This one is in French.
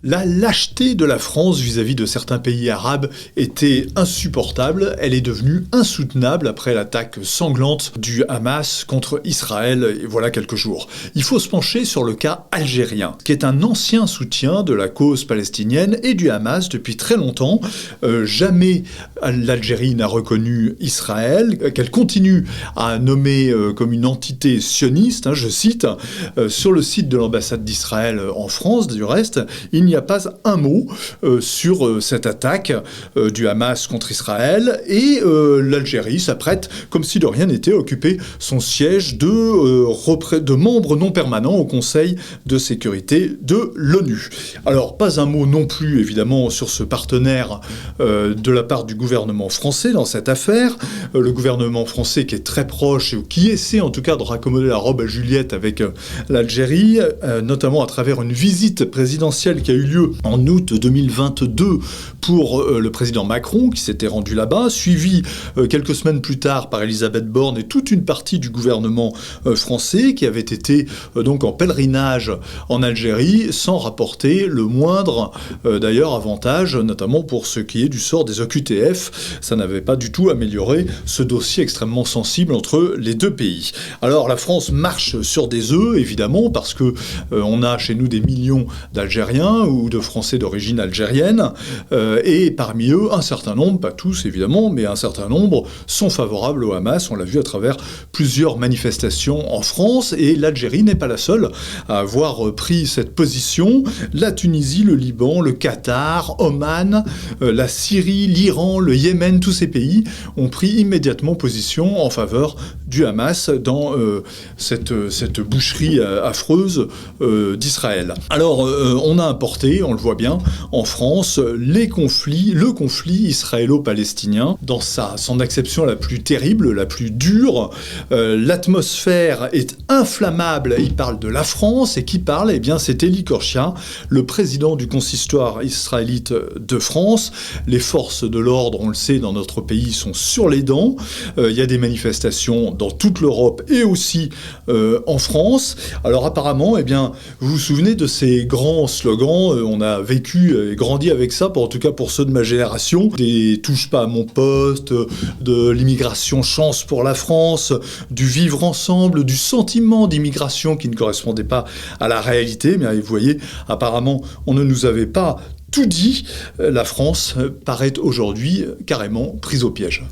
La lâcheté de la France vis-à-vis de certains pays arabes était insupportable. Elle est devenue insoutenable après l'attaque sanglante du Hamas contre Israël, et voilà quelques jours. Il faut se pencher sur le cas algérien, qui est un ancien soutien de la cause palestinienne et du Hamas depuis très longtemps. Jamais l'Algérie n'a reconnu Israël, qu'elle continue à nommer comme une entité sioniste, je cite, sur le site de l'ambassade d'Israël en France, du reste, il n'y a pas un mot sur cette attaque du Hamas contre Israël, et l'Algérie s'apprête, comme si de rien n'était, à occuper son siège de membre non permanent au Conseil de sécurité de l'ONU. Alors, pas un mot non plus, évidemment, sur ce partenaire de la part du gouvernement français dans cette affaire. Le gouvernement français qui est très proche, ou qui essaie en tout cas de raccommoder la robe à Juliette avec l'Algérie, notamment à travers une visite présidentielle qui a eu lieu en août 2022 pour le président Macron, qui s'était rendu là-bas, suivi quelques semaines plus tard par Elisabeth Borne et toute une partie du gouvernement français, qui avait été donc en pèlerinage en Algérie, sans rapporter le moindre d'ailleurs avantage, notamment pour ce qui est du sort des OQTF. Ça n'avait pas du tout amélioré ce dossier extrêmement sensible entre les deux pays. Alors la France marche sur des œufs, évidemment, parce que on a chez nous des millions d'Algériens ou de Français d'origine algérienne, et parmi eux, un certain nombre, pas tous évidemment, mais un certain nombre sont favorables au Hamas. On l'a vu à travers plusieurs manifestations en France, et l'Algérie n'est pas la seule à avoir pris cette position. La Tunisie, le Liban, le Qatar, Oman, la Syrie, l'Iran, le Yémen, tous ces pays ont pris immédiatement position en faveur du Hamas dans cette boucherie affreuse d'Israël. Alors, on a importé, on le voit bien, en France, le conflit israélo-palestinien, dans son acception la plus terrible, la plus dure. L'atmosphère est inflammable. Il parle de la France, et qui parle, eh bien, c'est Elie Korchia, le président du consistoire israélite de France. Les forces de l'ordre, on le sait, dans notre pays, sont sur les dents. Il y a des manifestations dans toute l'Europe et aussi en France. Alors apparemment, eh bien, vous vous souvenez de ces grands slogans, on a vécu et grandi avec ça, en tout cas pour ceux de ma génération, des « touche pas à mon poste », de l'immigration chance pour la France, du vivre ensemble, du sentiment d'immigration qui ne correspondait pas à la réalité. Mais vous voyez, apparemment, on ne nous avait pas tout dit. La France paraît aujourd'hui carrément prise au piège.